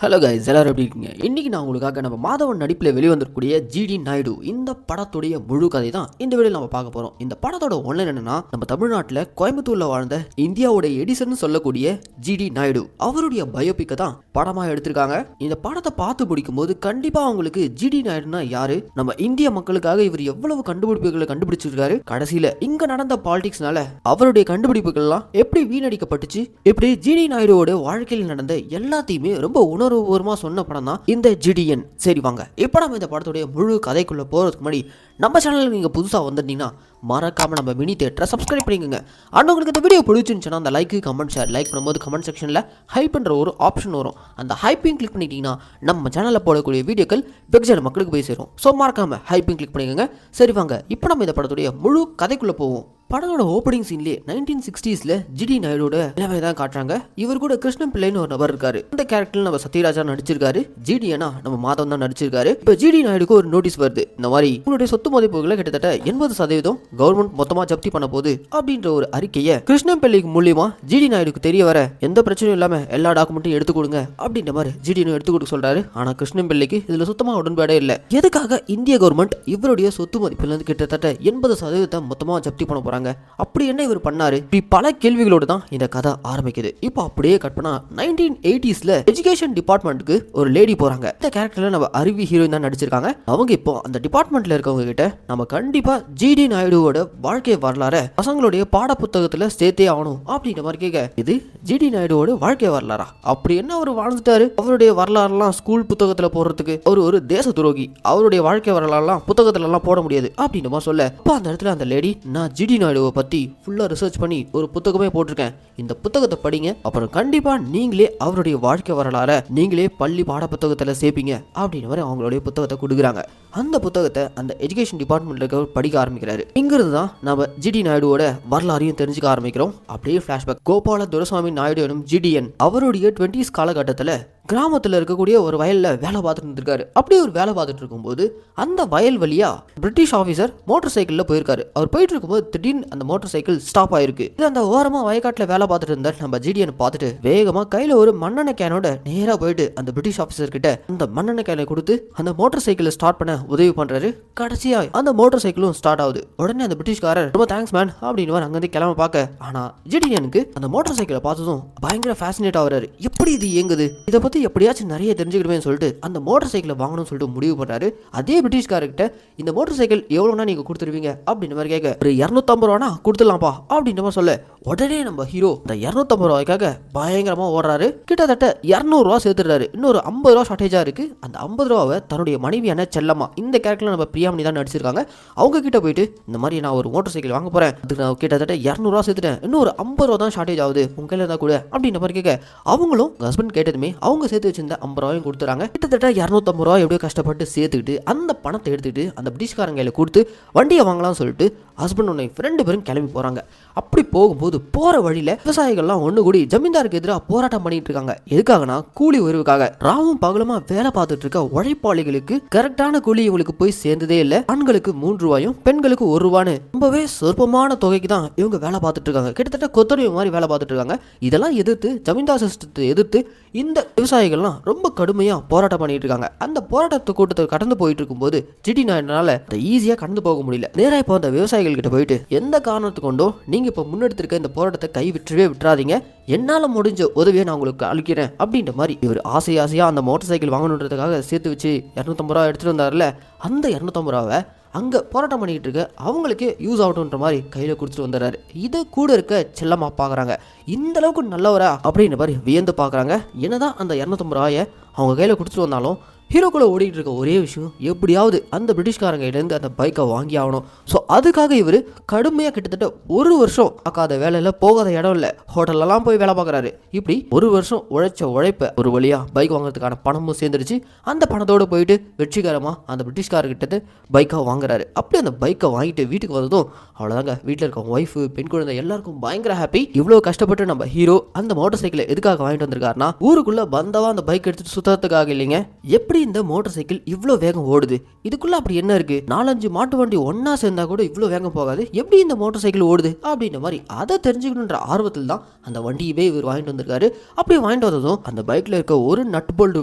Hello guys, எல்லாரும் எப்படி இருக்கீங்க? இன்னைக்கு நான் உங்களுக்காக நம்ம மாதவன் நடிப்பில் வெளிவந்திருக்கக்கூடிய ஜிடி நாயுடு இந்த படத்துடைய முழு கதை தான் இந்த வீடியோவில் நம்ம பார்க்க போகிறோம். இந்த படத்தோட ஒன்லைன் என்னன்னா, நம்ம தமிழ்நாட்டில் கோயம்புத்தூரில் வாழ்ந்த இந்தியாவுடைய எடிசன் சொல்லக்கூடிய ஜிடி நாயுடு அவருடைய பயோபிக்கை தான் படமாக எடுத்திருக்காங்க. இந்த படத்தை பார்த்து பிடிக்கும்போது கண்டிப்பாக அவங்களுக்கு ஜிடி நாயுடுனா யாரு, நம்ம இந்திய மக்களுக்காக இவர் எவ்வளவு கண்டுபிடிப்புகளை கண்டுபிடிச்சிருக்காரு, கடைசியில் இங்கே நடந்த பாலிடிக்ஸ்னால அவருடைய கண்டுபிடிப்புகள்லாம் எப்படி வீணடிக்கப்பட்டுச்சு, எப்படி ஜிடி நாயுடுவோட வாழ்க்கையில் நடந்த எல்லாத்தையுமே ரொம்ப உணர்வுபூர்வமா சொன்ன படம் தான் இந்த ஜிடிஎன். சரி வாங்க, இப்போ நம்ம இந்த படத்துடைய முழு கதைக்குள்ள போறதுக்கு முன்னாடி நம்ம சேனலுக்கு நீங்க புதுசா வந்திருந்தீங்கன்னா மறக்காம நம்ம மினி தியேட்டரை சப்ஸ்கிரைப் பண்ணிக்கோங்க. அண்ட் உங்களுக்கு இந்த வீடியோ பிடிச்சிருந்துச்சுன்னா அந்த லைக் கமெண்ட் ஷேர், லைக் பண்ணும்போது கமெண்ட் செக்ஷனில் ஹைப் பண்ணுற ஒரு ஆப்ஷன் வரும். அந்த ஹைப்பிங் கிளிக் பண்ணிட்டீங்கன்னா நம்ம சேனலில் போடக்கூடிய வீடியோக்கள் வெகுஜன மக்களுக்கு போய் சேரும். ஸோ மறக்காம ஹைப்பிங் கிளிக் பண்ணிக்கோங்க. சரி வாங்க, இப்போ நம்ம இந்த படத்துடைய முழு கதைக்குள்ளே போவோம். படத்தோட ஓப்பனிங் சீன்லேயே 1960s ஜிடி நாயுடோட நிலைமை தான் காட்டுறாங்க. இவர் கூட கிருஷ்ணன் பிள்ளைன்னு ஒரு நபர் இருக்காரு. இந்த கேரக்டர் நம்ம சத்யராஜா நடிச்சிருக்காரு, ஜிடிஎனா நம்ம மாதவன் தான் நடிச்சிருக்காரு. இப்போ ஜிடி நாயுடுக்கு ஒரு நோட்டீஸ் வருது, இந்த மாதிரி உங்களுடைய சொத்து மதிப்புகளை கிட்டத்தட்ட 80% கவர்மெண்ட் மொத்தமா ஜப்தி பண்ண போகுது அப்படின்ற ஒரு அறிக்கையை கிருஷ்ணன் பிள்ளைக்கு மூலியமா ஜிடி நாயுடுக்கு தெரிய வர எந்த பிரச்சனையும் இல்லாம எல்லா டாக்குமெண்ட்டையும் எடுத்து கொடுங்க அப்படின்ற மாதிரி ஜிடிஎன் எடுத்து கொடுக்க சொல்றாரு. ஆனா கிருஷ்ணன் பிள்ளைக்கு இதுல சுத்தமா உடன்பாடே இல்லை. எதுக்காக இந்திய கவர்மெண்ட் இவருடைய சொத்து மதிப்புல இருந்து கிட்டத்தட்ட 80% மொத்தமா ஜப்தி பண்ண போறாங்க, அப்படி என்ன இவர் பண்ணாரு, இப்படி பல கேள்விகளோடு தான் இந்த கதை ஆரம்பிக்குது. இப்போ அப்படியே கட் பண்ணா 1980s எஜுகேஷன் டிபார்ட்மெண்ட்டுக்கு ஒரு லேடி போறாங்க. இந்த கேரக்டர்ல நம்ம அருவி ஹீரோயின் தான் நடிச்சிருக்காங்க. அவங்க இப்போ அந்த டிபார்ட்மெண்ட்ல இருக்கவங்க கிட்ட நம்ம கண்டிப்பா ஜிடி நாயுடுவோட வாழ்க்கை வரலாற பசங்களுடைய பாட புத்தகத்துல சேர்த்தே ஆகணும் அப்படின்ற மாதிரி கேட்க, இது ஜிடி நாயுடுவோட வாழ்க்கை வரலாறா, அப்படி என்ன அவர் வாழ்ந்துட்டாரு, அவருடைய வரலாறுலாம் ஸ்கூல் புத்தகத்துல போடுறதுக்கு அவர் ஒரு தேச துரோகி, அவருடைய வாழ்க்கை வரலாறுலாம் புத்தகத்துல எல்லாம் போட முடியாது அப்படின்ற மாதிரி சொல்ல, அப்போ அந்த இடத்துல அந்த லேடி, நான் ஜிடி நாயுடுவை பத்தி ஃபுல்லா ரிசர்ச் பண்ணி ஒரு புத்தகமே போட்டிருக்கேன், இந்த புத்தகத்தை படிங்க, அப்புறம் கண்டிப்பா நீங்களே அவருடைய வாழ்க்கை வரலாற நீங்களே பள்ளி பாட புத்தகத்துல சேர்ப்பீங்க அப்படின்ற மாதிரி அவங்களுடைய புத்தகத்தை கொடுக்குறாங்க. அந்த புத்தகத்தை அந்த எஜுகேஷன் டிபார்ட்மெண்ட்ல இருக்க படிக்க ஆரம்பிக்கிறாரு. இங்கிருந்து தான் நம்ம ஜிடி நாயுடுவோட வரலாறையும் தெரிஞ்சுக்க ஆரம்பிக்கிறோம். அப்படியே பிளாஷ்பேக், கோபால துரைசாமி நாயுடு எனும் ஜிடிஎன் அவருடைய 20s காலகட்டத்தில் கிராமத்தில் இருக்கக்கூடிய ஒரு வயல்ல வேலை பார்த்துட்டு இருந்திருக்காரு. அப்படியே ஒரு வேலை பார்த்துட்டு இருக்கும்போது அந்த வயல் வழியா பிரிட்டிஷ் ஆஃபீஸர் மோட்டார் சைக்கிள்ல போயிருக்காரு. அவர் போயிட்டு இருக்கும்போது திடீர்னு அந்த மோட்டார் சைக்கிள் ஸ்டாப் ஆயிருக்கு. இது அந்த ஓரமா வயக்காட்டில் வேலை பார்த்துட்டு இருந்த நம்ம ஜிடிஎன் பார்த்துட்டு வேகமா கையில ஒரு மண்ணெண்ணெய் கேனோட நேரா போயிட்டு அந்த பிரிட்டிஷ் ஆஃபீஸர் கிட்ட அந்த மண்ணெண்ணெய் கேனை கொடுத்து அந்த மோட்டார் சைக்கிளை ஸ்டார்ட் பண்ண உதவி பண்றாரு. கடைசியா அந்த மோட்டார் சைக்கிளும் ஸ்டார்ட் ஆகுது. உடனே அந்த பிரிட்டிஷ்காரர் ரொம்ப தேங்க்ஸ் மேன் அப்படின்னு அங்கிருந்து கிளம்ப பார்க்க, ஆனா ஜிடிஎனுக்கு அந்த மோட்டார் சைக்கிளை பார்த்ததும் பயங்கர ஃபேசினேட் ஆகுறாரு. எப்படி இது இயங்குது, இதை பத்தி எப்படியாச்சும் நிறைய தெரிஞ்சுக்கிடுவேன்னு சொல்லிட்டு அந்த மோட்டார் சைக்கிளை வாங்கணும்னு சொல்லிட்டு முடிவு பண்றாரு. அதே பிரிட்டிஷ்காரர்கிட்ட இந்த மோட்டார் சைக்கிள் எவ்வளவுனா நீங்க கொடுத்துருவீங்க அப்படின்ற மாதிரி கேட்க, ஒரு 250 ரூபானா கொடுத்துடலாம்ப்பா அப்படின்ற மாதிரி சொல்ல, உடனே நம்ம ஹீரோ இந்த 250 ரூபாய்க்காக பயங்கரமா ஓடுறாரு. கிட்டத்தட்ட 200 ரூபா சேர்த்துறாரு. இன்னொரு 50 ரூபா ஷார்டேஜா இருக்கு. அந்த 50 ரூபாவை தன்னுடைய மனைவியான செல்லம்மா, இந்த கேரக்டர்ல நம்ம பிரியாமணி தான் நடிச்சிருக்காங்க, அவங்க கிட்ட போயிட்டு இந்த மாதிரி நான் ஒரு மோட்டார் சைக்கிள் வாங்க போறேன், அதுக்கு நான் கிட்டத்தட்ட 200 ரூபா சேர்த்துட்டேன், இன்னொரு 50 ரூபா தான் ஷார்டேஜ் ஆகுது, உங்க கையில இருந்தா கூட அப்படின்ற மாதிரி கேட்க, அவங்களும் ஹஸ்பண்ட் கேட்டதுமே அவங்க சேர்த்து வச்சிருந்த 50 ரூபாயும் கொடுத்துறாங்க. கிட்டத்தட்ட 250 ரூபாய் எப்படியோ கஷ்டப்பட்டு சேர்த்துக்கிட்டு அந்த பணத்தை எடுத்துக்கிட்டு அந்த பிரிட்டிஷ்காரங்க கையில கொடுத்து வண்டியை வாங்கலாம்னு சொல்லிட்டு ஹஸ்பண்ட் ஒன்று 2 பேரும் கிளம்பி போறாங்க. அப்படி போகும்போது போற வழியில விவசாயிகள்லாம் ஒண்ணு கூடி ஜமீன்தாருக்கு எதிராக போராட்டம் பண்ணிட்டு இருக்காங்க. எதுக்காகனா கூலி உயர்வுக்காக. ராவும் பகலுமா வேலை பார்த்துட்டு இருக்க உழைப்பாளிகளுக்கு கரெக்டான கூலி இவங்களுக்கு போய் சேர்ந்ததே இல்லை. ஆண்களுக்கு 3 ரூபாயும் பெண்களுக்கு 1 ரூபான்னு ரொம்பவே சொற்பமான தொகைக்கு தான் இவங்க வேலை பார்த்துட்டு இருக்காங்க. கிட்டத்தட்ட கொத்தடிமை மாதிரி வேலை பார்த்துட்டு இருக்காங்க. இதெல்லாம் எதிர்த்து ஜமீன்தார் சிஸ்டத்தை எதிர்த்து இந்த விவசாயிகள்லாம் ரொம்ப கடுமையா போராட்டம் பண்ணிட்டு இருக்காங்க. அந்த போராட்டத்தை கூட்டத்தை கடந்து போயிட்டு இருக்கும்போது ஜிடி நாயுடுனால ஈஸியா கடந்து போக முடியல. நேரா இப்போ அந்த விவசாயிகள் கிட்ட போயிட்டு, எந்த காரணத்து கொண்டோ நீங்க இப்ப முன்னெடுத்திருக்க இந்த போராட்டத்தை கை விட்டுறாதீங்க, என்னால முடிஞ்ச உதவியை நான் உங்களுக்கு அளிக்கிறேன் அப்படின்ற மாதிரி இவர் ஆசையா அந்த மோட்டார் சைக்கிள் வாங்கணுன்றதுக்காக சேர்த்து வச்சு 250 ரூபா எடுத்துட்டு வந்தாருல, அந்த 250 ரூபாவை அங்கே போராட்டம் பண்ணிக்கிட்டு இருக்க அவங்களுக்கே யூஸ் ஆகட்டும்ன்ற மாதிரி கையில் கொடுத்துட்டு வந்துடுறாரு. இதை கூட இருக்க செல்லம்மா பார்க்குறாங்க, இந்த அளவுக்கு நல்லவரா அப்படின்ற மாதிரி வியந்து பார்க்குறாங்க. என்னதான் அந்த 250 ரூபாயை அவங்க கையில் கொடுத்துட்டு வந்தாலும் ஹீரோக்குள்ள ஓடிட்டு இருக்க ஒரே விஷயம், எப்படியாவது அந்த பிரிட்டிஷ்காரங்கிட்டேருந்து அந்த பைக்கை வாங்கி ஆகணும். ஸோ அதுக்காக இவர் கடுமையாக கிட்டத்தட்ட 1 வருஷம் பார்க்காத வேலையில் போகாத இடம் இல்லை, ஹோட்டல்லலாம் போய் வேலை பார்க்குறாரு. இப்படி 1 வருஷம் உழைச்ச உழைப்ப ஒரு வழியா பைக் வாங்குறதுக்கான பணமும் சேர்ந்துருச்சு. அந்த பணத்தோடு போயிட்டு வெற்றிகரமாக அந்த பிரிட்டிஷ்காரர்கிட்ட பைக்கை வாங்குறாரு. அப்படி அந்த பைக்கை வாங்கிட்டு வீட்டுக்கு வந்ததும் அவ்வளோதாங்க, வீட்டில் இருக்க ஒய்ஃபு பெண் குழந்தை எல்லாருக்கும் பயங்கர ஹாப்பி. இவ்வளோ கஷ்டப்பட்டு நம்ம ஹீரோ அந்த மோட்டார் சைக்கிளை எதுக்காக வாங்கிட்டு வந்திருக்காருன்னா, ஊருக்குள்ள பந்தவா அந்த பைக் எடுத்துட்டு சுத்தறதுக்காக இல்லைங்க, எப்படி எப்படி இந்த மோட்டார் சைக்கிள் இவ்வளவு வேகம் ஓடுது, இதுக்குள்ள அப்படி என்ன இருக்கு, 4-5 மாட்டு வண்டி ஒன்னா சேர்ந்தா கூட இவ்வளவு வேகம் போகாது, எப்படி இந்த மோட்டார் சைக்கிள் ஓடுது அப்படின்ற மாதிரி அதை தெரிஞ்சுக்கணுன்ற ஆர்வத்தில் தான் அந்த வண்டியவே இவர் வாங்கிட்டு வந்திருக்காரு. அப்படி வாங்கிட்டு வந்ததும் அந்த பைக்ல இருக்க ஒரு நட் போல்ட்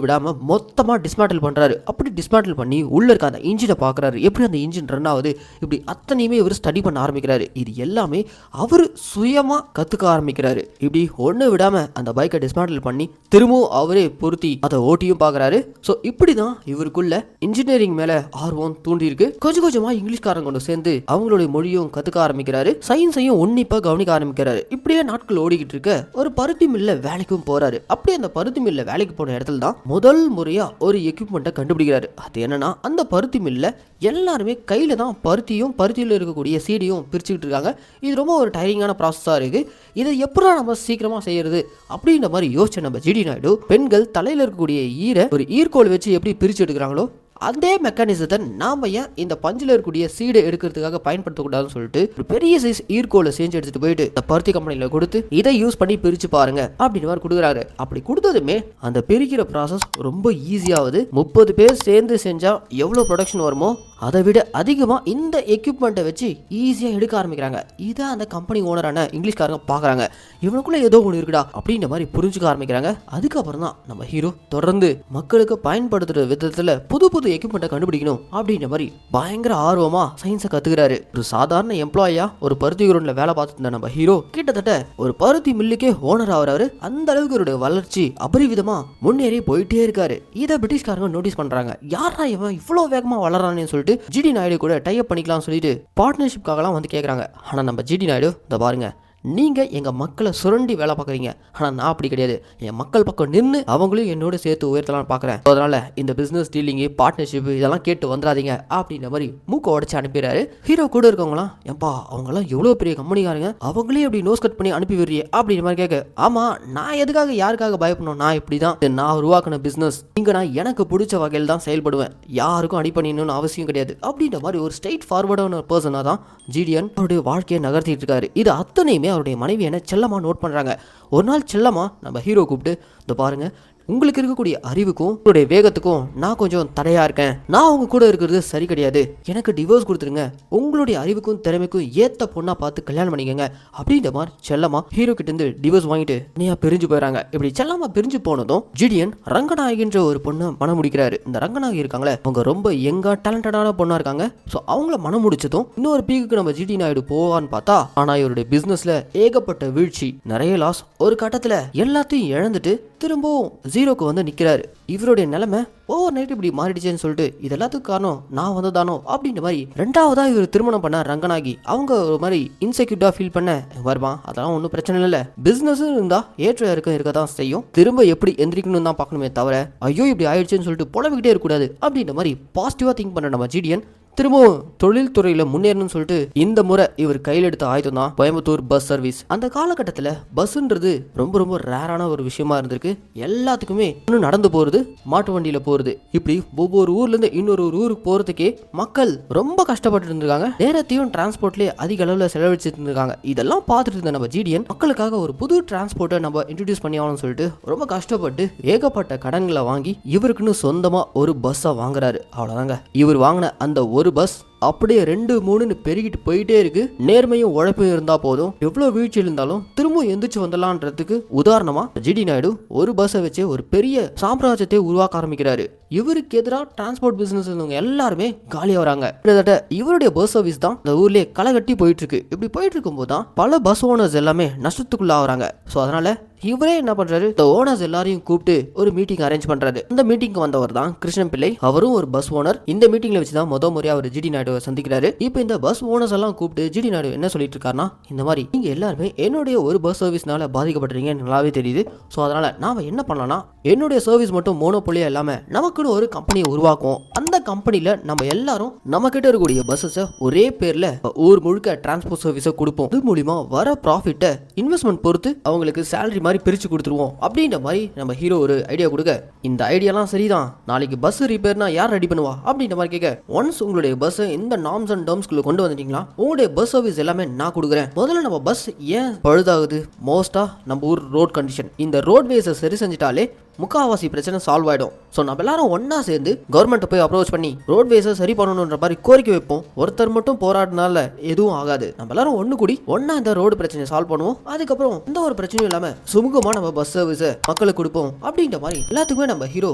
விடாம மொத்தமா டிஸ்மேண்டில் பண்றாரு. அப்படி டிஸ்மேண்டில் பண்ணி உள்ள இருக்க அந்த இன்ஜினை பாக்குறாரு, எப்படி அந்த இன்ஜின் ரன் ஆகுது, இப்படி அத்தனையுமே இவர் ஸ்டடி பண்ண ஆரம்பிக்கிறாரு. இது எல்லாமே அவர் சுயமா கத்துக்க ஆரம்பிக்கிறாரு. இப்படி ஒண்ணு விடாம அந்த பைக்கை டிஸ்மேண்டில் பண்ணி திரும்பவும் அவரே பொருத்தி அதை ஓட்டியும் பாக்குறாரு. சோ இப்படிதான் இவருக்குள்ள இன்ஜினியரிங் மேல ஆர்வம் தூண்டி இருக்கு. கொஞ்சம் கொஞ்சமா இங்கிலீஷ்காரங்க கொண்டு சேர்ந்து அவங்களுடைய மொழியும் கத்துக்க ஆரம்பிக்கிறாரு. சயின்ஸையும் உன்னிப்பா கவனிக்க ஆரம்பிக்கிறாரு. இப்படியே நாட்கள் ஓடிக்கிட்டு இருக்க ஒரு பருத்தி மில்ல வேலைக்கும் போறாரு. அப்படியே அந்த பருத்தி மில்ல வேலைக்கு போன இடத்துல தான் முதல் முறையா ஒரு எக்யூப்மெண்ட்டை கண்டுபிடிக்கிறாரு. அது என்னன்னா, அந்த பருத்தி மில்ல எல்லாருமே கையில தான் பருத்தியும் பருத்தியில் இருக்கக்கூடிய சீடியும் பிரிச்சுக்கிட்டு இருக்காங்க. இது ரொம்ப ஒரு டயரிங்கான ப்ராசஸா இருக்கு. இதை எப்படா நம்ம சீக்கிரமா செய்யறது அப்படின்ற மாதிரி யோசிச்ச நம்ம ஜிடி நாயுடு, பெண்கள் தலையில இருக்கக்கூடிய ஈரை ஒரு ஈர்க்கோல் வச்சு எப்படி பிரிச்சு எடுக்கிறாங்களோ அதே மெக்கானிசத்தை நாம ஏன் இந்த பஞ்சில் இருக்கக்கூடிய சீடை எடுக்கிறதுக்காக பயன்படுத்தக்கூடாதுன்னு சொல்லிட்டு ஒரு பெரிய சைஸ் ஈர்க்கோலை செஞ்சு எடுத்துட்டு போயிட்டு இந்த பருத்தி கம்பெனியில கொடுத்து இதை யூஸ் பண்ணி பிரிச்சு பாருங்க அப்படின்னு மாதிரி கொடுக்குறாரு. அப்படி கொடுத்ததுமே அந்த பிரிக்கிற ப்ராசஸ் ரொம்ப ஈஸியாகுது. 30 பேர் சேர்ந்து செஞ்சா எவ்வளவு ப்ரொடக்ஷன் வருமோ அதை விட அதிகமா இந்த எக்யூப்மெண்ட்டை வச்சு ஈஸியா எடுக்க ஆரம்பிக்கிறாங்க. இதை அந்த கம்பெனி ஓனரான இங்கிலீஷ்காரங்க பாக்குறாங்க. இவனுக்குள்ள ஏதோ ஒன்று இருக்குடா அப்படின்ற மாதிரி புரிஞ்சுக்க ஆரம்பிக்கிறாங்க. அதுக்கப்புறம் தான் நம்ம ஹீரோ தொடர்ந்து மக்களுக்கு பயன்படுத்துற விதத்துல புது புது எக்யூப்மெண்ட்டை கண்டுபிடிக்கணும் அப்படின்ற மாதிரி பயங்கர ஆர்வமா சயின்ஸை கத்துக்கிறாரு. ஒரு சாதாரண எம்ப்ளாயா ஒரு பருத்தி கிரவுண்ட்ல வேலை பார்த்துட்டு இருந்த நம்ம ஹீரோ கிட்டத்தட்ட ஒரு பருத்தி மில்லுக்கே ஓனர் ஆகிறாரு. அந்த அளவுக்கு அவருடைய வளர்ச்சி அபரிவிதமா முன்னேறி போயிட்டே இருக்காரு. இதை பிரிட்டிஷ்காரங்க நோட்டீஸ் பண்றாங்க. யாரா இவன் இவ்வளவு வேகமா வளரானு சொல்லிட்டு ஜிடி நாயுடு கூட டைப் பண்ணிக்கலாம் சொல்லிட்டு பார்ட்னர்ஷிப்காகலாம் வந்து கேட்குறாங்க. ஆனால் நம்ம ஜிடி நாயுடு இதை பாருங்க, நீங்கள் எங்கள் மக்களை சுரண்டி வேலை பார்க்குறீங்க, ஆனால் நான் அப்படி கிடையாது. என் மக்கள் பக்கம் நின்று அவங்களையும் என்னோட சேர்த்து உயர்த்தலாம்னு பார்க்குறேன். அதனால் இந்த பிஸ்னஸ் டீலிங்கு பார்ட்னர்ஷிப் இதெல்லாம் கேட்டு வந்துடாதீங்க அப்படின்ற மாதிரி மூக்க உடச்சி அனுப்பிடுறாரு. ஹீரோ கூட இருக்கவங்களாம், ஏன்பா அவங்களாம் எவ்வளோ பெரிய கம்பெனிக்காரங்க, அவங்களே அப்படி நோஸ் கட் பண்ணி அனுப்பி விடுறியே அப்படின்ற மாதிரி கேட்க, ஆமாம் நான் எதுக்காக யாருக்காக பயப்படணும், நான் இப்படி தான் நான் உருவாக்கின பிஸ்னஸ், இங்கே நான் எனக்கு பிடிச்ச வகையில் தான் செயல்படுவேன், யாருக்கும் அடி பண்ணிடணும்னு அவசியம் கிடையாது அப்படின்ற மாதிரி ஒரு ஸ்ட்ரெயிட் ஃபார்வர்டான ஒரு பர்சனாக தான் ஜிடிஎன் அவருடைய வாழ்க்கையை நகர்த்திட்டு இருக்காரு. இது அத்தனையுமே அவருடைய மனைவி என்ன செல்லமா நோட் பண்றாங்க. ஒரு நாள் செல்லமா நம்ம ஹீரோ கூப்பிட்டு, இந்த பாருங்க, உங்களுக்கு இருக்கக்கூடிய அறிவுக்கும் உங்களுடைய வேகத்துக்கும் நான் கொஞ்சம் தடையா இருக்கேன், நான் உங்க கூட இருக்கிறது சரி கிடையாது, எனக்கு டிவோர்ஸ் கொடுத்துருங்க, உங்களுடைய அறிவுக்கும் திறமைக்கும் ஏத்த பொண்ணா பார்த்து கல்யாணம் பண்ணிக்கங்க அப்படின்ற மாதிரி செல்லமா ஹீரோ கிட்ட இருந்து டிவோர்ஸ் வாங்கிட்டு நீயா பிரிஞ்சு போயிடறாங்க. இப்படி செல்லமா பிரிஞ்சு போனதும் ஜிடிஎன் ரங்கநாயகின்ற ஒரு பொண்ணை மனம் முடிக்கிறாரு. இந்த ரங்கநாயகி இருக்காங்களே, அவங்க ரொம்ப யங்கா டேலண்டடான பொண்ணா இருக்காங்க. ஸோ அவங்கள மனம் முடிச்சதும் இன்னொரு பீக்குக்கு நம்ம ஜிடி நாயுடு போவான்னு பார்த்தா, ஆனா இவருடைய பிசினஸ்ல ஏகப்பட்ட வீழ்ச்சி, நிறைய லாஸ், ஒரு கட்டத்துல எல்லாத்தையும் இழந்துட்டு திரும்பவும் ஜீரோக்கு வந்து நிக்கிறாரு. இவருடைய நிலைமை ஓவர் நைட் இப்படி மாறிடுச்சேன்னு சொல்லிட்டு இது எல்லாத்துக்கும் காரணம் நான் வந்ததானோ அப்படின்ற மாதிரி ரெண்டாவதா இவர் திருமணம் பண்ண ரங்கநாயகி அவங்க ஒரு மாதிரி இன்செக்யூர்டா ஃபீல் பண்ண, வருவான் அதெல்லாம் ஒன்றும் பிரச்சனை இல்லை, பிசினஸ் இருந்தா ஏற்ற இருக்கதான் செய்யும், திரும்ப எப்படி எந்திரிக்கணும் தான் பார்க்கணுமே தவிர ஐயோ இப்படி ஆயிடுச்சுன்னு சொல்லிட்டு புலவிக்கிட்டே இருக்கக்கூடாது அப்படின்ற மாதிரி பாசிட்டிவா திங்க் பண்ண நம்ம ஜிடிஎன் திரும்பவும் தொழில்துறையில முன்னேறணும்னு சொல்லிட்டு இந்த முறை இவர் கையில் எடுத்த ஆயுதம் தான் கோயம்புத்தூர் பஸ் சர்வீஸ். அந்த காலகட்டத்தில் பஸ்ன்றது ரொம்ப ரொம்ப ரேரான ஒரு விஷயமா இருந்திருக்கு. எல்லாத்துக்குமே இன்னும் நடந்து போறது, மாட்டு வண்டியில போறது, இப்படி ஒவ்வொரு ஊர்ல இருந்து இன்னொரு ஊருக்கு போறதுக்கே மக்கள் ரொம்ப கஷ்டப்பட்டு இருந்திருக்காங்க. நேரத்தையும் டிரான்ஸ்போர்ட்லயே அதிக அளவுல செலவழிச்சிட்டு இருந்திருக்காங்க. இதெல்லாம் பார்த்துட்டு இருந்த நம்ம ஜிடிஎன் மக்களுக்காக ஒரு புது டிரான்ஸ்போர்ட்டை நம்ம இன்ட்ரடியூஸ் பண்ணி ஆகணும்னு சொல்லிட்டு ரொம்ப கஷ்டப்பட்டு ஏகப்பட்ட கடன்களை வாங்கி இவருக்குன்னு சொந்தமா ஒரு பஸ்ஸை வாங்குறாரு. அவ்வளவுதாங்க. இவர் வாங்கின அந்த ஒரு பஸ் அப்படியே 2-3 பெருகிட்டு போயிட்டே இருக்கு. நேர்மையும் உழைப்பும் இருந்தா போதும், எவ்வளவு வீழ்ச்சி இருந்தாலும் திரும்ப எந்திரிச்சு வந்துடலான்றதுக்கு உதாரணமா ஜிடி நாயுடு ஒரு பஸ்ஸை வச்சு ஒரு பெரிய சாம்ராஜ்யத்தை உருவாக்க ஆரம்பிக்கிறாரு. இவருக்கு எதிராக டிரான்ஸ்போர்ட் பிசினஸ் இருந்தவங்க எல்லாருமே காலியா வராங்க. கிட்டத்தட்ட இவருடைய பஸ் சர்வீஸ் தான் இந்த ஊர்லயே களை கட்டி போயிட்டு இருக்கு. இப்படி போயிட்டு இருக்கும் போது தான் பல பஸ் ஓனர்ஸ் எல்லாமே நஷ்டத்துக்குள்ள ஆகுறாங்க. ஸோ அதனால இவரே என்ன பண்றாரு, இந்த ஓனர்ஸ் எல்லாரையும் கூப்பிட்டு ஒரு மீட்டிங் அரேஞ்ச் பண்றாரு. இந்த மீட்டிங்க்கு வந்தவர் தான் கிருஷ்ணன் பிள்ளை. அவரும் ஒரு பஸ் ஓனர். இந்த மீட்டிங்ல வச்சுதான் முறையா அவர் ஜிடி நாயுடு சந்திக்கிறாரு. இப்போ இந்த பஸ் ஓனர்ஸ் எல்லாம் கூப்பிட்டு ஜிடி நாயுடு என்ன சொல்லிட்டு இருக்காருன்னா, இந்த மாதிரி நீங்க எல்லாருமே என்னுடைய ஒரு பஸ் சர்வீஸ்னால பாதிக்கப்படுறீங்க நல்லாவே தெரியுது. ஸோ அதனால நாம என்ன பண்ணலாம்னா, என்னுடைய சர்வீஸ் மட்டும் மோனோபோலியா இல்லாம நமக்குன்னு ஒரு கம்பெனியை உருவாக்கும். அந்த கம்பெனில நம்ம எல்லாரும் நம்ம கிட்ட இருக்கக்கூடிய பஸ்ஸை ஒரே பேர்ல ஊர் முழுக்க டிரான்ஸ்போர்ட் சர்வீஸை கொடுப்போம். இது மூலியமா வர ப்ராஃபிட்டை இன்வெஸ்ட்மெண்ட் பொறுத்து அவங்களுக்கு சேலரி மாதிரி பிரிச்சு கொடுத்துருவோம் அப்படின்ற மாதிரி நம்ம ஹீரோ ஒரு ஐடியா கொடுக்க, இந்த ஐடியாலாம் சரிதான், நாளைக்கு பஸ் ரிப்பேர்னா யார் ரெடி பண்ணுவா அப்படின்ற மாதிரி கேட்க, ஒன்ஸ் உங்களுடைய பஸ் இந்த நார்ம்ஸ் அண்ட் டர்ம்ஸ்குள்ள கொண்டு வந்துட்டீங்களா உங்களுடைய பஸ் சர்வீஸ் எல்லாமே நான் கொடுக்குறேன். முதல்ல நம்ம பஸ் ஏன் பழுதாகுது, மோஸ்டா நம்ம ஊர் ரோட் கண்டிஷன், இந்த ரோட் வேஸை சரி செஞ்சிட்டாலே முக்காவாசி பிரச்சனை சால்வ் ஆயிடும். ஸோ நம்ம எல்லாரும் ஒன்னா சேர்ந்து கவர்மெண்ட் போய் அப்ரோச் பண்ணி ரோட்வேஸை சரி பண்ணணுன்ற மாதிரி கோரிக்கை வைப்போம். ஒருத்தர் மட்டும் போராடினால எதுவும் ஆகாது. நம்ம எல்லாரும் ஒண்ணு கூடி ஒன்னா இந்த ரோடு பிரச்சனையை சால்வ் பண்ணுவோம். அதுக்கப்புறம் எந்த ஒரு பிரச்சனையும் இல்லாம சுமூகமா நம்ம பஸ் சர்வீஸை மக்களுக்கு கொடுப்போம் அப்படின்ற மாதிரி எல்லாத்துக்குமே நம்ம ஹீரோ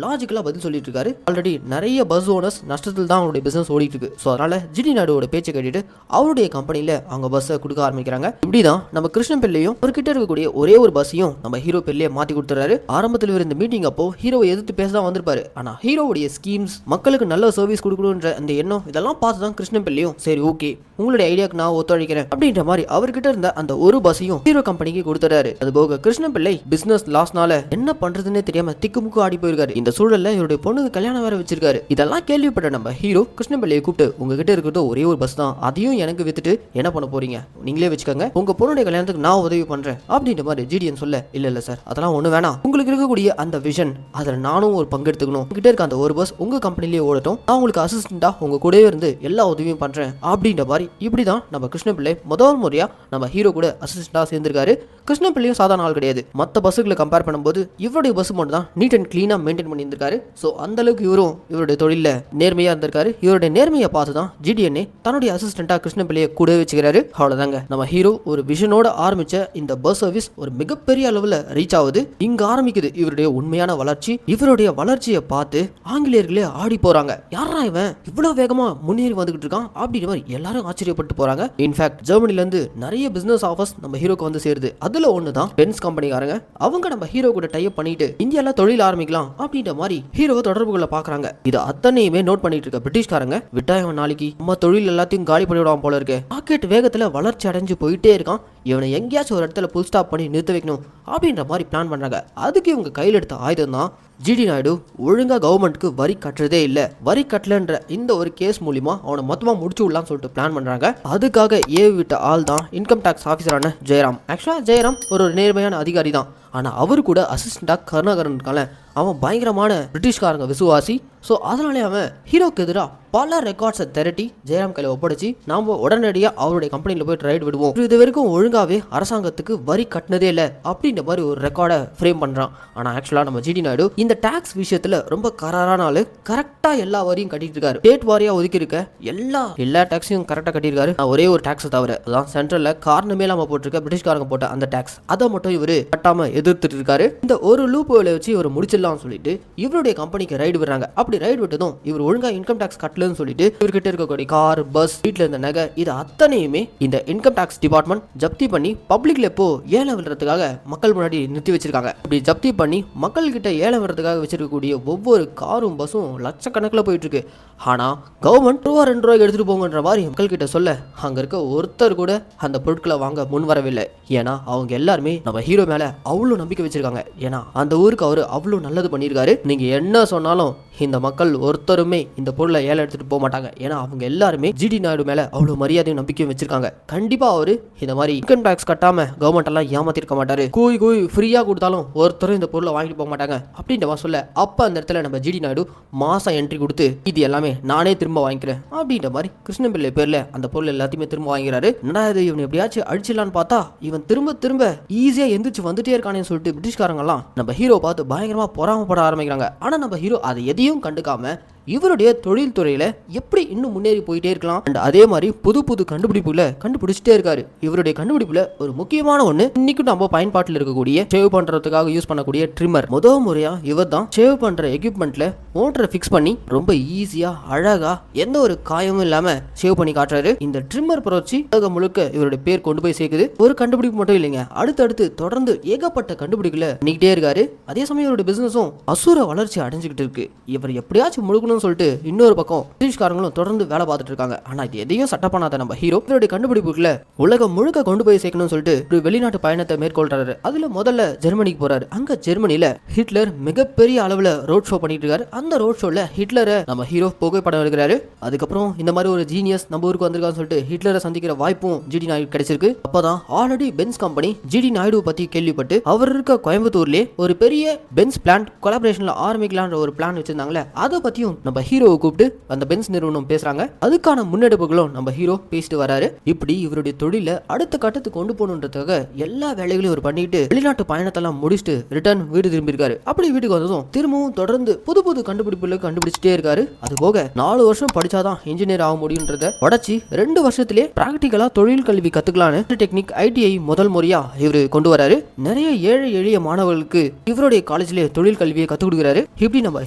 லாஜிக்கலா பதில் சொல்லிட்டு இருக்காரு. ஆல்ரெடி நிறைய பஸ் ஓனர்ஸ் நஷ்டத்தில் தான் அவருடைய பிசினஸ் ஓடிட்டு இருக்கு. ஸோ அதனால ஜிடி நாயுடுவோட பேச்சை கேட்டுட்டு அவருடைய கம்பெனில அவங்க பஸ்ஸை கொடுக்க ஆரம்பிக்கிறாங்க. இப்படிதான் நம்ம கிருஷ்ணன் பிள்ளையும் ஒரு கிட்ட இருக்கக்கூடிய ஒரே ஒரு பஸ்ஸையும் நம்ம ஹீரோ பிள்ளையை மாத்தி கொடுத்துறாரு. ஆரம்பத்தில் இருந்த மீட்டிங் அப்போ ஹீரோவை எதிர்த்து பேச தான் வந்திருப்பாரு. ஆனா ஹீரோவுடைய ஸ்கீம்ஸ் மக்களுக்கு நல்ல சர்வீஸ் கொடுக்கணும்ன்ற அந்த எண்ணம் இதெல்லாம் பார்த்து தான் கிருஷ்ணன் பிள்ளையும் சரி ஓகே உங்களுடைய ஐடியாக்கு நான் ஒத்துழைக்கிறேன் அப்படின்ற மாதிரி அவர்கிட்ட இருந்த அந்த ஒரு பஸ்ஸையும் ஹீரோ கம்பெனிக்கு கொடுத்துறாரு. அது போக கிருஷ்ணன் பிள்ளை பிசினஸ் லாஸ்னால என்ன பண்றதுன்னு தெரியாம திக்குமுக்கு ஆடி போயிருக்காரு. இந்த சூழல்ல இவருடைய பொண்ணுக்கு கல்யாணம் வேற வச்சிருக்காரு. இதெல்லாம் கேள்விப்பட்ட நம்ம ஹீரோ கிருஷ்ணன் பிள்ளையை கூப்பிட்டு உங்ககிட்ட இருக்கிறது ஒரே ஒரு பஸ் தான், அதையும் எனக்கு வித்துட்டு என்ன பண்ண போறீங்க, நீங்களே வச்சுக்கோங்க, உங்க பொண்ணுடைய கல்யாணத்துக்கு நான் உதவி பண்றேன் அப்படின்ற மாதிரி ஜிடிஎன் சொல்ல இல்ல சார் அதெல்லாம் ஒண்ணு வேணாம், உங்களுக்கு இருக்கக்கூடிய அந்த விஷன் அதுல நானும் ஒரு பங்கெடுத்துக்கணும், கிட்ட இருக்க அந்த ஒரு பஸ் உங்க கம்பெனிலேயே ஓடட்டும், நான் உங்களுக்கு அசிஸ்டண்டா உங்க கூடவே இருந்து எல்லா உதவியும் பண்றேன் அப்படின்ற மாதிரி இப்படிதான் நம்ம கிருஷ்ண பிள்ளை முதல் முறையா நம்ம ஹீரோ கூட அசிஸ்டண்டா சேர்ந்திருக்காரு. கிருஷ்ண பிள்ளையும் சாதாரண ஆள் கிடையாது. மற்ற பஸ்ஸுகளை கம்பேர் பண்ணும்போது இவருடைய பஸ் மட்டும் தான் நீட் அண்ட் கிளீனா மெயின்டைன் பண்ணி இருந்திருக்காரு. ஸோ அந்த அளவுக்கு இவரும் இவருடைய தொழில நேர்மையா இருந்திருக்காரு. இவருடைய நேர்மையை பார்த்து தான் ஜிடிஎன்ஏ தன்னுடைய அசிஸ்டண்டா கிருஷ்ண பிள்ளையை கூட வச்சுக்கிறாரு. அவ்வளவுதாங்க நம்ம ஹீரோ ஒரு விஷனோட ஆரம்பிச்ச இந்த பஸ் சர்வீஸ் ஒரு மிகப்பெரிய அளவுல ரீச் ஆகுது. இங்க ஆரம்பிக்குது இவருடைய உண்மையான வளர்ச்சி. இவருடைய வளர்ச்சியை பார்த்து ஆங்கிலேயர்களே ஆடி போறாங்க. யாரா இவன் இவ்வளவு வேகமா முன்னேறி வந்துகிட்டு இருக்கான் அப்படின்ற மாதிரி எல்லாரும் ஆச்சரியப்பட்டு போறாங்க. இன்ஃபேக்ட் ஜெர்மனில இருந்து நிறைய பிசினஸ் ஆஃபர்ஸ் நம்ம ஹீரோக்கு வந்து சேருது. அதுல ஒண்ணுதான் பென்ஸ் கம்பெனிக்காரங்க. அவங்க நம்ம ஹீரோ கூட டைப் பண்ணிட்டு இந்தியால தொழில் ஆரம்பிக்கலாம் அப்படின்ற மாதிரி ஹீரோவை தொடர்புகளை பாக்குறாங்க. இது அத்தனையுமே நோட் பண்ணிட்டு இருக்க பிரிட்டிஷ்காரங்க விட்டா இவன் நாளைக்கு நம்ம தொழில் எல்லாத்தையும் காலி பண்ணிவிடுவான் போல இருக்கு, ராக்கெட் வேகத்துல வளர்ச்சி அடைஞ்சு போயிட்டே இருக்கான், இவனை எங்கேயாச்சும் ஒரு இடத்துல புல் ஸ்டாப் பண்ணி நிறுத்த வைக்கணும் அப்படின்ற மாதிரி பிளான் பண்றாங்க. அதுக்கு இவங்க கையில் எடுத்த ஆயுதம் தான் ஜிடி நாயுடு ஒழுங்கா கவர்மெண்ட்க்கு வரி கட்டுறதே இல்ல, வரி கட்டலன்ற இந்த ஒரு கேஸ் மூலியமா அவனை மொத்தமா முடிச்சு விடலாம் சொல்லிட்டு பிளான் பண்றாங்க. அதுக்காக ஏவி விட்ட ஆள் தான் இன்கம் டாக்ஸ் ஆஃபீஸரான ஜெயராம். ஆக்சுவலா ஜெயராம் ஒரு நேர்மையான அதிகாரி தான். ஆனா அவரு கூட அசிஸ்டண்டா கருணாகரன் இருக்கால, அவன் பயங்கரமான பிரிட்டிஷ்காரங்க விசுவாசி. ஸோ அதனாலே அவன் ஹீரோக்கு எதிராக பல ரெக்கார்ட்ஸை திரட்டி ஜெயராம் கையில் ஒப்படைச்சு நாம உடனடியாக அவருடைய கம்பெனியில் போய் ரைடு விடுவோம், இது வரைக்கும் ஒழுங்காவே அரசாங்கத்துக்கு வரி கட்டினதே இல்லை அப்படின்ற மாதிரி ஒரு ரெக்கார்டை ஃப்ரேம் பண்றான். ஆனால் ஆக்சுவலாக நம்ம ஜிடி நாயுடு இந்த டாக்ஸ் விஷயத்துல ரொம்ப கராரான ஆளு. கரெக்டா எல்லா வரியும் கட்டிட்டு இருக்காரு. ஸ்டேட் வாரியா ஒதுக்கி இருக்க எல்லா டாக்ஸையும் கரெக்டாக கட்டியிருக்காரு. ஒரே ஒரு டாக்ஸை தவிர அதான் சென்ட்ரல்ல காரணமே இல்லாம போட்டிருக்க பிரிட்டிஷ்காரங்க போட்ட அந்த டாக்ஸ், அதை மட்டும் இவரு கட்டாம எதிர்த்துட்டு இருக்காரு. இந்த ஒரு லூப் வச்சு இவர் முடிச்சிடலாம் சொல்லிட்டு இவருடைய கம்பெனிக்கு ரைடு விடுறாங்க. அப்படி ரைடு விட்டதும் இவர் ஒழுங்கா இன்கம் டாக்ஸ் கட்டலன்னு சொல்லிட்டு இவர்கிட்ட இருக்கக்கூடிய கார், பஸ், வீட்டுல இருந்த நகை இது அத்தனையுமே இந்த இன்கம் டாக்ஸ் டிபார்ட்மெண்ட் ஜப்தி பண்ணி பப்ளிக்ல இப்போ ஏலம் விடுறதுக்காக மக்கள் முன்னாடி நிறுத்தி வச்சிருக்காங்க. இப்படி ஜப்தி பண்ணி மக்கள் கிட்ட ஏலம் விடுறதுக்காக வச்சிருக்கக்கூடிய ஒவ்வொரு காரும் பஸ்ஸும் லட்சக்கணக்கில் போயிட்டு இருக்கு. ஆனா கவர்மெண்ட் ₹2 எடுத்துட்டு போங்கன்ற மாதிரி மக்கள் கிட்ட சொல்ல அங்க இருக்க ஒருத்தர் கூட அந்த பொருட்களை வாங்க முன் வரவில்லை. ஏன்னா அவங்க எல்லாருமே நம்ம ஹீரோ மேல அவ்வளவு நம்பிக்கை வச்சிருக்காங்க. ஏன்னா அந்த ஊருக்கு அவரு அவ்வளவு நல்லது பண்ணியிருக்காரு. நீங்க என்ன சொன்னாலும் இந்த மக்கள் ஒருத்தருமே இந்த பொருளை ஏலம் எடுத்துட்டு போக மாட்டாங்க. ஏன்னா அவங்க எல்லாருமே ஜிடி நாயுடு மேல அவ்வளவு மரியாதையும் நம்பிக்கையும் வச்சிருக்காங்க. கண்டிப்பா அவரு இந்த மாதிரி இன்கம் டாக்ஸ் கட்டாம கவர்மெண்ட் எல்லாம் ஏமாத்திருக்க மாட்டாரு. கூய் ஃப்ரீயா கொடுத்தாலும் ஒருத்தரும் இந்த பொருளை வாங்கிட்டு போக மாட்டாங்க அப்படின்ற சொல்ல அப்ப அந்த இடத்துல நம்ம ஜிடி நாயுடு மாசம் என்ட்ரி கொடுத்து இது எல்லாமே நானே திரும்ப வாங்கிக்கிறேன் அப்படின்ற மாதிரி கிருஷ்ணன் பிள்ளை பேர்ல அந்த பொருள் எல்லாத்தையுமே திரும்ப வாங்கிறாரு. என்னடா இது இவன் எப்படியாச்சும் அடிச்சிடலான்னு பார்த்தா இவன் திரும்ப ஈஸியா எந்திரிச்சு வந்துட்டே இருக்கானே சொல்லிட்டு பிரிட்டிஷ்காரங்க எல்லாம் நம்ம ஹீரோ பார்த்து பயங்கரமா பொறாமப்பட ஆரம்பிக்கிறாங்க. ஆனா நம்ம ஹீரோ அதை எதையும் கண்டுக்காம இவருடைய தொழில் துறையில எப்படி இன்னும் முன்னேறி போயிட்டே இருக்கலாம். அண்ட் அதே மாதிரி புது கண்டுபிடிப்புகளை கண்டுபிடிச்சிட்டே இருக்காரு. இவருடைய கண்டுபிடிப்புல ஒரு முக்கியமான ஒண்ணு இன்னைக்கு நம்ம பயன்பாட்டில் இருக்கக்கூடிய ஷேவ் பண்றதுக்காக யூஸ் பண்ணக்கூடிய ட்ரிம்மர். முதல் முறையா இவர் தான் ஷேவ் பண்ற எக்யூப்மெண்ட்ல மோட்டரை ஃபிக்ஸ் பண்ணி ரொம்ப ஈஸியா அழகா எந்த ஒரு காயமும் இல்லாம ஷேவ் பண்ணி காட்டுறாரு. இந்த ட்ரிம்மர் புரட்சி உலகம் முழுக்க இவருடைய பேர் கொண்டு போய் சேர்க்குது. ஒரு கண்டுபிடிப்பு மட்டும் இல்லைங்க, அடுத்தடுத்து தொடர்ந்து ஏகப்பட்ட கண்டுபிடிப்புகளை பண்ணிக்கிட்டே இருக்காரு. அதே சமயம் இவருடைய பிசினஸும் அசுர வளர்ச்சி அடைஞ்சுக்கிட்டு இருக்கு. இவர் எப்படியாச்சும் முழுக்கணும் சொல்லிட்டு இன்னொரு பக்கம் பிரிட்டிஷ்காரங்களும் தொடர்ந்து வேலை பார்த்துட்டு இருக்காங்க. ஆனா இது எதையும் சட்ட பண்ணாத நம்ம ஹீரோ இவருடைய கண்டுபிடிப்புகளை உலகம் முழுக்க கொண்டு போய் சேர்க்கணும்னு சொல்லிட்டு ஒரு வெளிநாட்டு பயணத்தை மேற்கொள்றாரு. அதுல முதல்ல ஜெர்மனிக்கு போறாரு. அங்க ஜெர்மனில ஹிட்லர் மிகப்பெரிய அளவுல ரோட் ஷோ பண்ணிட்டு இருக்காரு. அந்த ரோட் ஷோல ஹிட்லரை நம்ம ஹீரோ புகைப்படம் எடுக்கிறாரு. அதுக்கப்புறம் இந்த மாதிரி ஒரு ஜீனியஸ் நம்ம ஊருக்கு வந்திருக்கான்னு சொல்லிட்டு ஹிட்லரை சந்திக்கிற வாய்ப்பும் ஜிடி நாயுடு கிடைச்சிருக்கு. அப்பதான் already Benz company GD Naidu பத்தி கேள்விப்பட்டு அவர் இருக்க கோயம்புத்தூர்லயே ஒரு பெரிய பென்ஸ் பிளான் கொலாபரேஷன்ல ஆரம்பிக்கலான்ற ஒரு பிளான் வச்சிருந்தாங்களே, அதை பத்தியும் நம்ம ஹீரோவை கூப்பிட்டு அந்த பென்ஸ் நிறுவனம் பேசுறாங்க. அதுக்கான முன்னெடுப்புகளும் நம்ம ஹீரோ பேசிட்டு வராரு. இப்படி இவருடைய தொழில அடுத்த கட்டத்துக்கு கொண்டு போகணுன்றதுக்காக எல்லா வேலைகளையும் அவர் பண்ணிட்டு வெளிநாட்டு பயணத்தெல்லாம் முடிச்சுட்டு ரிட்டர்ன் வீடு திரும்பி இருக்காரு. அப்படி வீட்டுக்கு வந்ததும் திரும்பவும் தொடர்ந்து புது புது கண்டுபிடிப்புகளை கண்டுபிடிச்சிட்டே இருக்காரு. அது போக 4 வருஷம் படிச்சாதான் இன்ஜினியர் ஆக முடியும்ன்றத உடச்சி 2 வருஷத்திலே பிராக்டிகலா தொழில் கல்வி கத்துக்கலான்னு டெக்னிக் ஐடிஐ முதல் முறையா இவரு கொண்டு வராரு. நிறைய ஏழை எளிய மாணவர்களுக்கு இவருடைய காலேஜ்ல தொழில் கல்வியை கத்து கொடுக்குறாரு. இப்படி நம்ம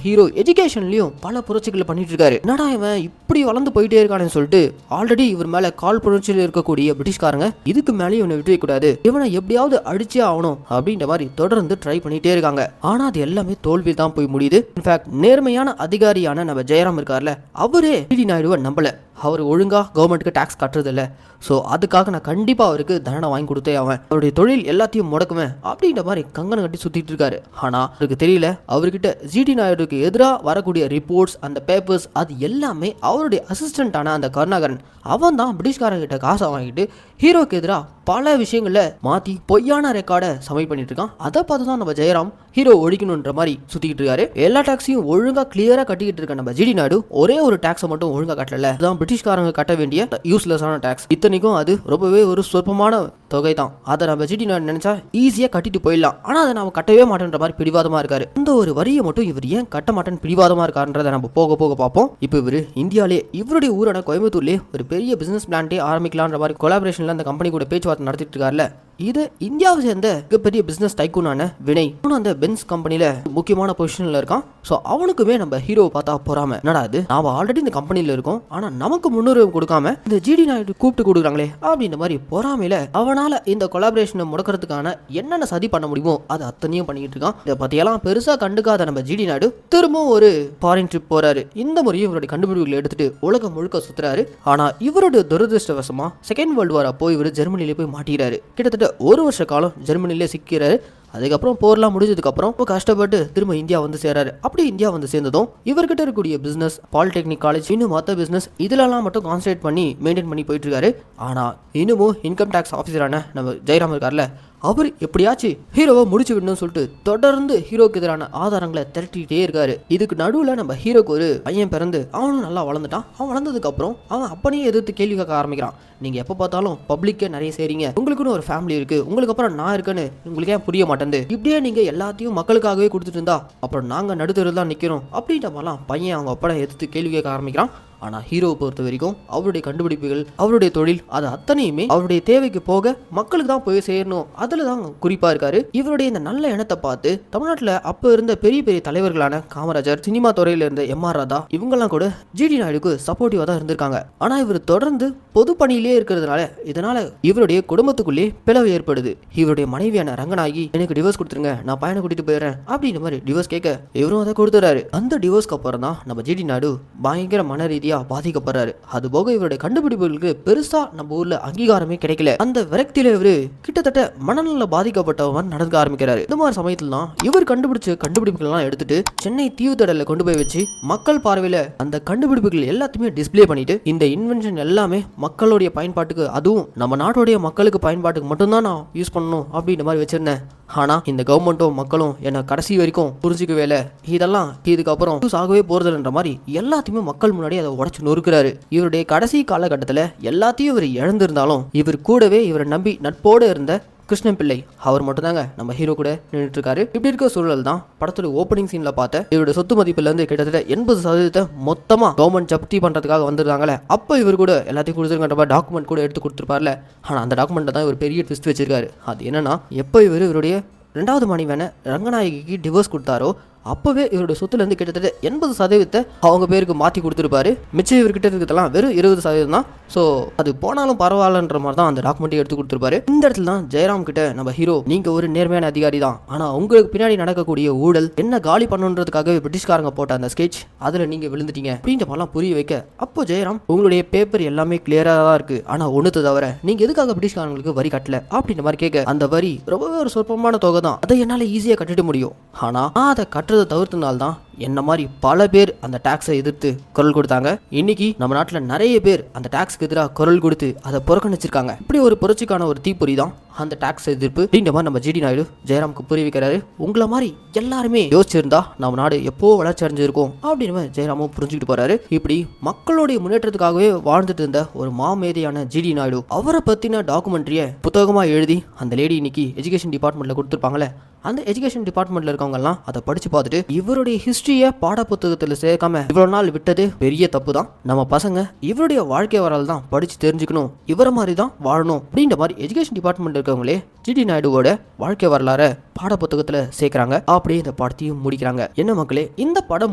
ஹீரோ எஜுகேஷன்லயும் பல புரட்சிகளை பண்ணிட்டு இருக்காரு. என்னடா இவன் இப்படி வளர்ந்து போயிட்டே இருக்கான்னு சொல்லிட்டு ஆல்ரெடி இவர் மேல கால் புரட்சியில் இருக்கக்கூடிய பிரிட்டிஷ்காரங்க இதுக்கு மேலே இவனை விட்டு கூடாது, இவனை எப்படியாவது அடிச்சே ஆகணும் அப்படின்ற மாதிரி தொடர்ந்து ட்ரை பண்ணிட்டே இருக்காங்க. ஆனா அது எல்லாமே தோல்வி தான் போய் முடியுது. இன்ஃபேக்ட் நேர்மையான அதிகாரியான நம்ம ஜெயராம் இருக்கார்ல, அவரே ஜிடி நாயுடுவை நம்பல. அவர் ஒழுங்கா கவர்மெண்ட்டுக்கு டாக்ஸ் கட்டுறது இல்லை. ஸோ அதுக்காக நான் கண்டிப்பாக அவருக்கு தண்டனை வாங்கி கொடுத்தே அவன் அவருடைய தொழில் எல்லாத்தையும் முடக்குவேன் அப்படின்ற மாதிரி கங்கணம் கட்டி சுற்றிட்டு இருக்காரு. ஆனால் அவருக்கு தெரியல, அவர்கிட்ட ஜிடி நாயுடுக்கு எதிராக வரக்கூடிய ரிப்போர்ட்ஸ் அந்த பேப்பர்ஸ் அது எல்லாமே அவருடைய அசிஸ்டண்டான அந்த கருணாகரன் அவன் தான் பிரிட்டிஷ்காரங்கிட்ட காசை வாங்கிட்டு ஹீரோக்கு எதிராக பல விஷயங்களை மாற்றி பொய்யான ரெக்கார்டை சமையல் பண்ணிட்டு இருக்கான். அதை பார்த்து தான் நம்ம ஜெயராம் ஹீரோ ஒழிக்கணுன்ற மாதிரி சுற்றிக்கிட்டு இருக்காரு. எல்லா டாக்ஸையும் ஒழுங்காக கிளியராக கட்டிக்கிட்டு இருக்க நம்ம ஜிடி நாயுடு ஒரே ஒரு டாக்ஸை மட்டும் ஒழுங்காக கட்டல. அதுதான் பிரிட்டிஷ்காரங்க கட்ட வேண்டிய யூஸ்லெஸ்ஸான டாக்ஸ். இத்தனைக்கும் அது ரொம்பவே ஒரு சொற்பமான தொகை தான். அதை நம்ம ஜிடி நாயுடு நினைச்சா ஈஸியாக கட்டிட்டு போயிடலாம். ஆனால் அதை நம்ம கட்டவே மாட்டேன்ற மாதிரி பிடிவாதமாக இருக்காரு. இந்த ஒரு வரியை மட்டும் இவர் ஏன் கட்ட மாட்டேன்னு பிடிவாதமாக இருக்காருன்றதை நம்ம போக போக பார்ப்போம். இப்போ இவர் இந்தியாவிலே இவருடைய ஊரான கோயம்புத்தூர்லேயே ஒரு பெரிய பிசினஸ் பிளான்ட்டே ஆரம்பிக்கலான்ற மாதிரி கொலாபரேஷன்ல அந்த கம்பெனி கூட பேச்சுவார்த்தை நடத்திட்டு இருக்காருல. இது இந்தியாவை சேர்ந்த மிகப்பெரிய பிசினஸ் டைக்கூனான வினய் அந்த பென்ஸ் கம்பெனில முக்கியமான பொசிஷன்ல இருக்கான். ஸோ அவனுக்குமே நம்ம ஹீரோவை பார்த்தா போறாம, என்னடா அது நாம ஆல்ரெடி இந்த கம்பெனில இருக்கோம், ஆனா நமக்கு முன்னுரிமை கொடுக்காம இந்த ஜிடி நாயுடு கூப்பிட்டு கொடுக்குறாங்களே அப்படின்ற மாதிரி பொறாமையில அவனால இந்த கொலாபரேஷனை முடக்கிறதுக்கான என்னென்ன சதி பண்ண முடியுமோ அது அத்தனையும் பண்ணிட்டு இருக்கான். இதை பத்தியெல்லாம் பெருசா கண்டுக்காத நம்ம ஜிடி நாயுடு திரும்பவும் ஒரு ஃபாரின் ட்ரிப் போறாரு. இந்த முறையும் இவருடைய கண்டுபிடிப்புகளை எடுத்துட்டு உலகம் முழுக்க சுத்துறாரு. ஆனா இவருடைய துரதிருஷ்டவசமா செகண்ட் வேர்ல்டு வார் அப்போ இவர் ஜெர்மனியில போய் மாட்டிக்கிறாரு. கிட்டத்தட்ட 1 வருஷ காலம் ஜெர்மனிலே சிக்கிறாரு. அதுக்கப்புறம் போர்லாம் முடிஞ்சதுக்கப்புறம் கஷ்டப்பட்டு திரும்ப இந்தியா வந்து சேராரு. அப்படி இந்தியா வந்து சேர்ந்ததும் இவர்கிட்ட இருக்கக்கூடிய பிசினஸ் பாலிடெக்னிக் காலேஜ் இன்னும் மற்ற பிசினஸ் இதுலலாம் மட்டும் கான்சன்ட்ரேட் பண்ணி மெயின்டைன் பண்ணி போயிட்டு இருக்காரு. ஆனா இன்னமும் இன்கம் டேக்ஸ் ஆஃபீஸரான நம்ம ஜெயராம் இருக்கார்ல, அவர் எப்படியாச்சும் ஹீரோவை முடிச்சு விடணும்னு சொல்லிட்டு தொடர்ந்து ஹீரோக்கு எதிரான ஆதாரங்களை திரட்டிகிட்டே இருக்காரு. இதுக்கு நடுவில் நம்ம ஹீரோக்கு ஒரு பையன் பிறந்து அவனும் நல்லா வளர்ந்துட்டான். அவன் வளர்ந்ததுக்கு அப்புறம் அவன் அப்பனையே எதிர்த்து கேள்வி கேட்க ஆரம்பிக்கிறான். நீங்க எப்போ பார்த்தாலும் பப்ளிக்கே நிறைய செய்றீங்க, உங்களுக்குன்னு ஒரு ஃபேமிலி இருக்கு, உங்களுக்கு அப்புறம் நான் இருக்கேன்னு உங்களுக்கு ஏன் புரிய மாட்டேங்குது, இப்படியே நீங்க எல்லாத்தையும் மக்களுக்காகவே கொடுத்துட்டு இருந்தா அப்புறம் நாங்க நடுத்தருவில் தான் நிற்கிறோம் அப்படின்ற மாதிரிலாம் பையன் அவங்க அப்பனை எதிர்த்து கேள்வி கேட்க ஆரம்பிக்கிறான். ஆனால் ஹீரோவை பொறுத்த வரைக்கும் அவருடைய கண்டுபிடிப்புகள் அவருடைய தொழில் அது அத்தனையுமே அவருடைய தேவைக்கு போக மக்களுக்கு தான் போய் சேரணும், அதில் தான் குறிப்பாக இருக்காரு. இவருடைய இந்த நல்ல எண்ணத்தை பார்த்து தமிழ்நாட்டில் அப்போ இருந்த பெரிய பெரிய தலைவர்களான காமராஜர், சினிமா துறையில் இருந்த எம்.ஆர். ராதா இவங்கெல்லாம் கூட ஜிடி நாயுடுக்கு சப்போர்ட்டிவாக தான் இருந்திருக்காங்க. ஆனால் இவர் தொடர்ந்து பொது பணியிலே இருக்கிறதுனால இதனால இவருடைய குடும்பத்துக்குள்ளே பிளவு ஏற்படுது. இவருடைய மனைவியான ரங்கநாயகி எனக்கு டிவோர்ஸ் கொடுத்துருங்க, நான் பையனை கூட்டிட்டு போயிடுறேன் அப்படின்ற மாதிரி டிவோர்ஸ் கேட்க இவரும் அதை கொடுத்துறாரு. அந்த டிவோர்ஸ்க்கு அப்புறம் தான் நம்ம ஜிடி நாயுடு பயங்கர மன ரீதியாக பாதிக்கப்படுறாரு. அது போக இவருடைய கண்டுபிடிப்புகளுக்கு பெருசா நம்ம ஊர்ல அங்கீகாரமே கிடைக்கல. அந்த விரக்தியில இவரு கிட்டத்தட்ட மனநல பாதிக்கப்பட்டவன் நடக்க ஆரம்பிக்கிறாரு. இந்த மாதிரி சமயத்துல தான் இவர் கண்டுபிடிச்ச கண்டுபிடிப்புகள் எல்லாம் எடுத்துட்டு சென்னை தீவுத்தடல கொண்டு போய் வச்சு மக்கள் பார்வையில அந்த கண்டுபிடிப்புகள் எல்லாத்தையுமே டிஸ்பிளே பண்ணிட்டு இந்த இன்வென்ஷன் எல்லாமே மக்களுடைய பயன்பாட்டுக்கு, அதுவும் நம்ம நாட்டுடைய மக்களுக்கு பயன்பாட்டுக்கு மட்டும்தான் நான் யூஸ் பண்ணணும் அப்படின்ற மாதிரி வச்சிருந்தேன். ஆனா இந்த கவர்மெண்ட்டும் மக்களும் என்ன கடைசி வரைக்கும் புரிஞ்சிக்கவே இல்லை. இதெல்லாம் இதுக்கப்புறம் யூஸ் ஆகவே போறதுன்ற மாதிரி எல்லாத்தையுமே மக்கள் முன்னாடி அதை உடச்சு நொறுக்கிறாரு. இவருடைய கடைசி காலகட்டத்தில் எல்லாத்தையும் இவர் இழந்திருந்தாலும் இவர் கூடவே இவரை நம்பி நட்போடு இருந்த கிருஷ்ணன் பிள்ளை அவர் மட்டும் தாங்க நம்ம ஹீரோ கூட நின்றுட்டு இருக்காரு. இப்படி இருக்க சூழல் தான் படத்தோட ஓப்பனிங் சீன்ல பார்த்த இவருடைய சொத்து மதிப்புல இருந்து கிட்டத்தட்ட 80% மொத்தமா கவர்மெண்ட் ஜப்தி பண்றதுக்காக வந்திருக்காங்களே, அப்போ இவர் கூட எல்லாத்தையும் கொடுத்துருக்கிற டாக்குமெண்ட் கூட எடுத்து கொடுத்துருப்பார்ல. ஆனா அந்த டாக்குமெண்ட்டை தான் இவர் பெரிய ட்விஸ்ட் வச்சிருக்காரு. அது என்னன்னா, எப்போ இவருடைய 2வது மனைவியான ரங்கநாயகிக்கு டிவோர்ஸ் கொடுத்தாரோ அப்பவே இவருடைய சொத்துலேருந்து கிட்டத்தட்ட 80% அவங்க பேருக்கு மாற்றி கொடுத்துருப்பாரு. மிச்சம் இவர்கிட்ட இருக்கிறதெல்லாம் வெறும் 20% தான். ஸோ அது போனாலும் பரவாயில்லன்ற மாதிரி தான் அந்த டாக்குமெண்ட்டை எடுத்து கொடுத்துருப்பாரு. இந்த இடத்துல தான் ஜெயராம் கிட்ட நம்ம ஹீரோ, நீங்க ஒரு நேர்மையான அதிகாரி தான், ஆனா உங்களுக்கு பின்னாடி நடக்கக்கூடிய ஊழல் என்ன காலி பண்ணுன்றதுக்காகவே பிரிட்டிஷ்காரங்க போட்ட அந்த ஸ்கெட்ச் அதுல நீங்க விழுந்துட்டீங்க அப்படின்ற மாதிரிலாம் புரிய வைக்க, அப்போ ஜெயராம் உங்களுடைய பேப்பர் எல்லாமே கிளியரா தான் இருக்கு, ஆனா ஒண்ணுத்து தவிர நீங்க எதுக்காக பிரிட்டிஷ்காரங்களுக்கு வரி கட்டல அப்படின்ற மாதிரி கேட்க, அந்த வரி ரொம்பவே ஒரு சொற்பமான தொகை தான், அதை என்னால ஈஸியா கட்டிட முடியும், ஆனா அதை கட்டுறது கட்டுறதை தவிர்த்தனால்தான் என்ன மாதிரி பல பேர் அந்த டாக்ஸை எதிர்த்து குரல் கொடுத்தாங்க. இன்னைக்கு நம்ம நாட்டில் நிறைய பேர் அந்த டாக்ஸ்க்கு எதிராக குரல் கொடுத்து அதை புறக்கணிச்சிருக்காங்க. இப்படி ஒரு புரட்சிக்கான ஒரு தீப்பொறி தான் அந்த டாக்ஸ் எதிர்ப்பு அப்படின்ற மாதிரி நம்ம ஜிடி நாயுடு ஜெயராமுக்கு புரிய வைக்கிறாரு. உங்களை மாதிரி எல்லாருமே யோசிச்சிருந்தா நம்ம நாடு எப்போ வளர்ச்சி அடைஞ்சிருக்கும் அப்படின்னு ஜெயராமும் புரிஞ்சுக்கிட்டு போறாரு. இப்படி மக்களுடைய முன்னேற்றத்துக்காகவே வாழ்ந்துட்டு இருந்த ஒரு மாமேதையான ஜிடி நாயுடு அவரை பத்தின டாக்குமெண்ட்ரியை புத்தகமா எழுதி அந்த லேடி இன்னைக்கு எஜுகேஷன் டிபார்ட்மெண்ட்ல கொடுத்துருப்பாங்களே, அந்த எஜுகேஷன் டிபார்ட்மெண்ட்ல இருக்கவங்க எல்லாம் அதை படிச்சு பார்த்துட்டு இவருடைய ஹிஸ்டரியை பாட புத்தகத்தில் சேர்க்காம இவ்வளவு நாள் விட்டது பெரிய தப்பு தான். நம்ம பசங்க இவருடைய வாழ்க்கை வரலாறு தான் படிச்சு தெரிஞ்சுக்கணும், இவரை மாதிரி தான் வாழணும் அப்படின்ற மாதிரி எஜுகேஷன் டிபார்ட்மெண்ட் இருக்கவங்களே ஜிடி நாயுடுவோட வாழ்க்கை வரலாறு பாட புத்தகத்துல சேர்க்கிறாங்க. அப்படியே இந்த படத்தையும் முடிக்கிறாங்க. என்ன மக்களே, இந்த படம்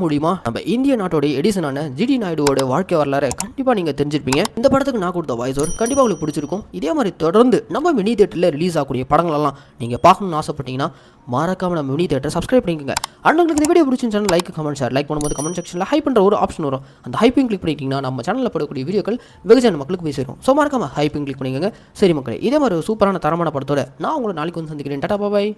மூலியமா நம்ம இந்திய நாட்டோடைய எடிசனான ஜிடி நாயுடுவோட வாழ்க்கை வரலாறு கண்டிப்பா நீங்க தெரிஞ்சிருப்பீங்க. இந்த படத்துக்கு நான் கொடுத்த வாய்ஸ் ஓவர் கண்டிப்பா உங்களுக்கு பிடிச்சிருக்கும். இதே மாதிரி தொடர்ந்து நம்ம மினி தியேட்டர்ல ரிலீஸ் ஆகக்கூடிய படங்கள் எல்லாம் நீங்க பார்க்கணும்னு ஆசைப்பட்டீங்கன்னா மறக்காம நம்ம மினி தியேட்டர் சப்ஸ்கிரைப் பண்ணிக்கோங்க. அண்ட் உங்களுக்கு இந்த வீடியோ பிடிச்சிருந்துச்சுன்னா லைக் கமெண்ட் ஷேர். லைக் பண்ணும்போது கமெண்ட் செக்ஷன்ல ஹைப் பண்ற ஒரு ஆப்ஷன் வரும். அந்த ஹைப்பிங் கிளிக் பண்ணிட்டீங்கன்னா நம்ம சேனல்ல போடக்கூடிய வீடியோக்கள் வெகுஜன மக்களுக்கு போய் சேரும். ஸோ மறக்காம ஹைப்பிங் கிளிக் பண்ணிக்கோங்க. சரி மக்களே, இதே மாதிரி ஒரு சூப்பரான தரமான படத்தோட நான் உங்களை நாளைக்கு வந்து சந்திக்கிறேன். டாடா பாய்.